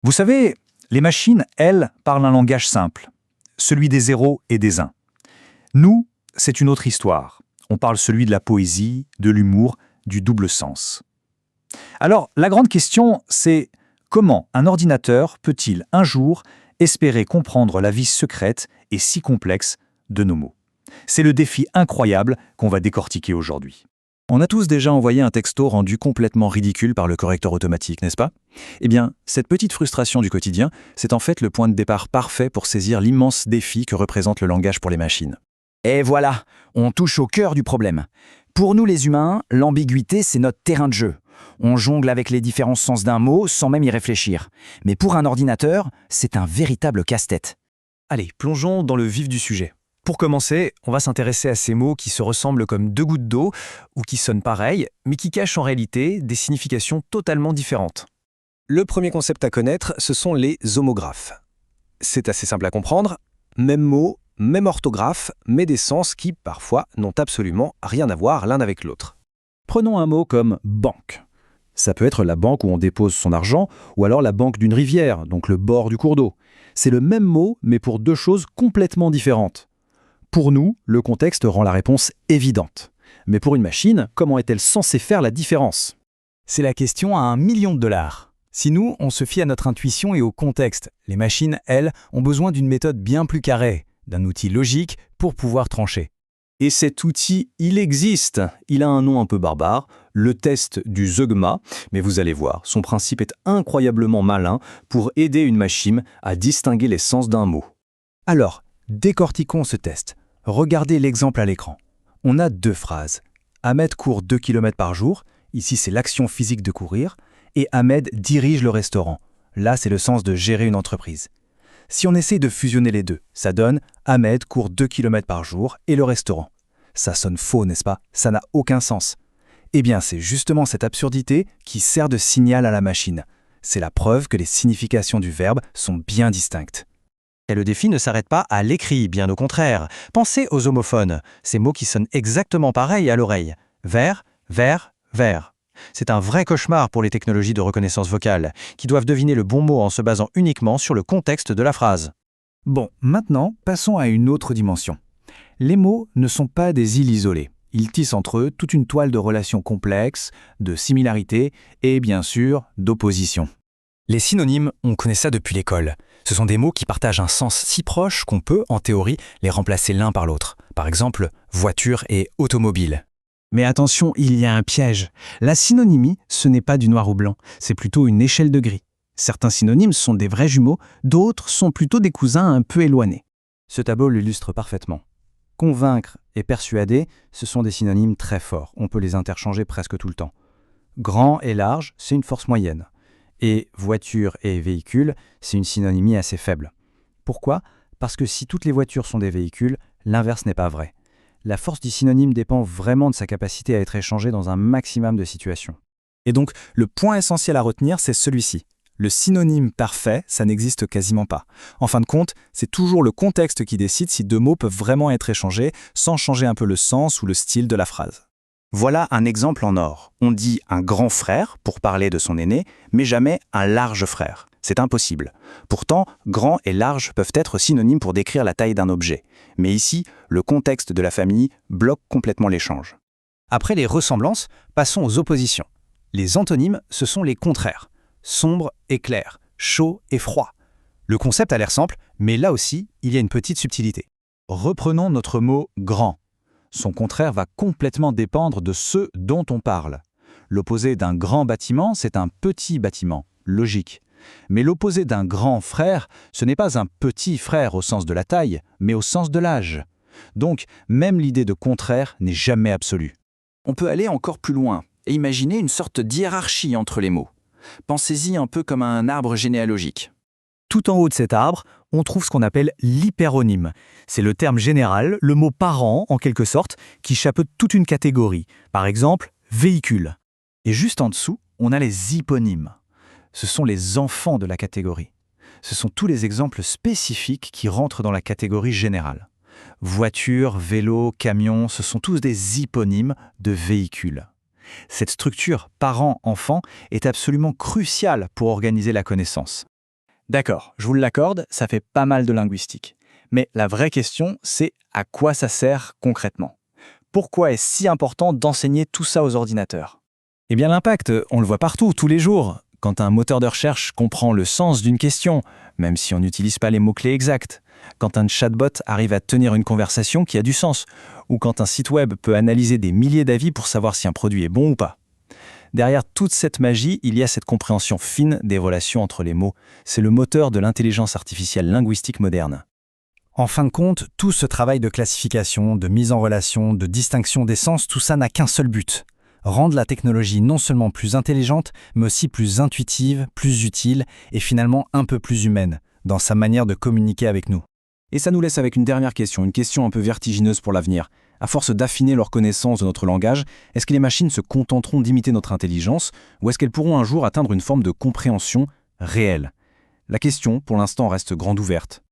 Vous savez, les machines, elles, parlent un langage simple, celui des zéros et des uns. Nous, c'est une autre histoire. On parle celui de la poésie, de l'humour, du double sens. Alors, la grande question, c'est comment un ordinateur peut-il un jour espérer comprendre la vie secrète et si complexe de nos mots? C'est le défi incroyable qu'on va décortiquer aujourd'hui. On a tous déjà envoyé un texto rendu complètement ridicule par le correcteur automatique, n'est-ce pas? Eh bien, cette petite frustration du quotidien, c'est en fait le point de départ parfait pour saisir l'immense défi que représente le langage pour les machines. Et voilà, on touche au cœur du problème. Pour nous les humains, l'ambiguïté, c'est notre terrain de jeu. On jongle avec les différents sens d'un mot sans même y réfléchir. Mais pour un ordinateur, c'est un véritable casse-tête. Allez, plongeons dans le vif du sujet. Pour commencer, on va s'intéresser à ces mots qui se ressemblent comme deux gouttes d'eau ou qui sonnent pareil, mais qui cachent en réalité des significations totalement différentes. Le premier concept à connaître, ce sont les homographes. C'est assez simple à comprendre, même mot, même orthographe, mais des sens qui, parfois, n'ont absolument rien à voir l'un avec l'autre. Prenons un mot comme « banque ». Ça peut être la banque où on dépose son argent, ou alors la banque d'une rivière, donc le bord du cours d'eau. C'est le même mot, mais pour deux choses complètement différentes. Pour nous, le contexte rend la réponse évidente. Mais pour une machine, comment est-elle censée faire la différence? C'est la question à $1 million. Si nous, on se fie à notre intuition et au contexte, les machines, elles, ont besoin d'une méthode bien plus carrée, d'un outil logique pour pouvoir trancher. Et cet outil, il existe. Il a un nom un peu barbare, le test du zeugma, mais vous allez voir, son principe est incroyablement malin pour aider une machine à distinguer les sens d'un mot. Alors, décortiquons ce test. Regardez l'exemple à l'écran. On a deux phrases. Ahmed court 2 km par jour, ici c'est l'action physique de courir, et Ahmed dirige le restaurant. Là, c'est le sens de gérer une entreprise. Si on essaye de fusionner les deux, ça donne Ahmed court 2 km par jour et le restaurant. Ça sonne faux, n'est-ce pas? Ça n'a aucun sens. Eh bien, c'est justement cette absurdité qui sert de signal à la machine. C'est la preuve que les significations du verbe sont bien distinctes. Et le défi ne s'arrête pas à l'écrit, bien au contraire. Pensez aux homophones, ces mots qui sonnent exactement pareil à l'oreille. Vert, vert, vert. C'est un vrai cauchemar pour les technologies de reconnaissance vocale, qui doivent deviner le bon mot en se basant uniquement sur le contexte de la phrase. Bon, maintenant, passons à une autre dimension. Les mots ne sont pas des îles isolées. Ils tissent entre eux toute une toile de relations complexes, de similarités et, bien sûr, d'opposition. Les synonymes, on connaît ça depuis l'école. Ce sont des mots qui partagent un sens si proche qu'on peut, en théorie, les remplacer l'un par l'autre. Par exemple, voiture et automobile. Mais attention, il y a un piège. La synonymie, ce n'est pas du noir au blanc, c'est plutôt une échelle de gris. Certains synonymes sont des vrais jumeaux, d'autres sont plutôt des cousins un peu éloignés. Ce tableau l'illustre parfaitement. Convaincre et persuader, ce sont des synonymes très forts. On peut les interchanger presque tout le temps. Grand et large, c'est une force moyenne. Et voiture et véhicule, c'est une synonymie assez faible. Pourquoi? Parce que si toutes les voitures sont des véhicules, l'inverse n'est pas vrai. La force du synonyme dépend vraiment de sa capacité à être échangée dans un maximum de situations. Et donc, le point essentiel à retenir, c'est celui-ci. Le synonyme parfait, ça n'existe quasiment pas. En fin de compte, c'est toujours le contexte qui décide si deux mots peuvent vraiment être échangés sans changer un peu le sens ou le style de la phrase. Voilà un exemple en or. On dit un grand frère pour parler de son aîné, mais jamais un large frère. C'est impossible. Pourtant, grand et large peuvent être synonymes pour décrire la taille d'un objet. Mais ici, le contexte de la famille bloque complètement l'échange. Après les ressemblances, passons aux oppositions. Les antonymes, ce sont les contraires. Sombre et clair, chaud et froid. Le concept a l'air simple, mais là aussi, il y a une petite subtilité. Reprenons notre mot « grand ». Son contraire va complètement dépendre de ce dont on parle. L'opposé d'un grand bâtiment, c'est un petit bâtiment, logique. Mais l'opposé d'un grand frère, ce n'est pas un petit frère au sens de la taille, mais au sens de l'âge. Donc, même l'idée de contraire n'est jamais absolue. On peut aller encore plus loin et imaginer une sorte d'hiérarchie entre les mots. Pensez-y un peu comme un arbre généalogique. Tout en haut de cet arbre, on trouve ce qu'on appelle l'hyperonyme. C'est le terme général, le mot parent en quelque sorte, qui chapeaute toute une catégorie. Par exemple, véhicule. Et juste en dessous, on a les hyponymes. Ce sont les enfants de la catégorie. Ce sont tous les exemples spécifiques qui rentrent dans la catégorie générale. Voiture, vélo, camion, ce sont tous des hyponymes de véhicules. Cette structure parent-enfant est absolument cruciale pour organiser la connaissance. D'accord, je vous l'accorde, ça fait pas mal de linguistique. Mais la vraie question, c'est à quoi ça sert concrètement? Pourquoi est-ce si important d'enseigner tout ça aux ordinateurs? Eh bien l'impact, on le voit partout, tous les jours. Quand un moteur de recherche comprend le sens d'une question, même si on n'utilise pas les mots-clés exacts. Quand un chatbot arrive à tenir une conversation qui a du sens. Ou quand un site web peut analyser des milliers d'avis pour savoir si un produit est bon ou pas. Derrière toute cette magie, il y a cette compréhension fine des relations entre les mots. C'est le moteur de l'intelligence artificielle linguistique moderne. En fin de compte, tout ce travail de classification, de mise en relation, de distinction des sens, tout ça n'a qu'un seul but. Rendre la technologie non seulement plus intelligente, mais aussi plus intuitive, plus utile et finalement un peu plus humaine dans sa manière de communiquer avec nous. Et ça nous laisse avec une dernière question, une question un peu vertigineuse pour l'avenir. À force d'affiner leur connaissance de notre langage, est-ce que les machines se contenteront d'imiter notre intelligence ou est-ce qu'elles pourront un jour atteindre une forme de compréhension réelle? La question, pour l'instant, reste grande ouverte.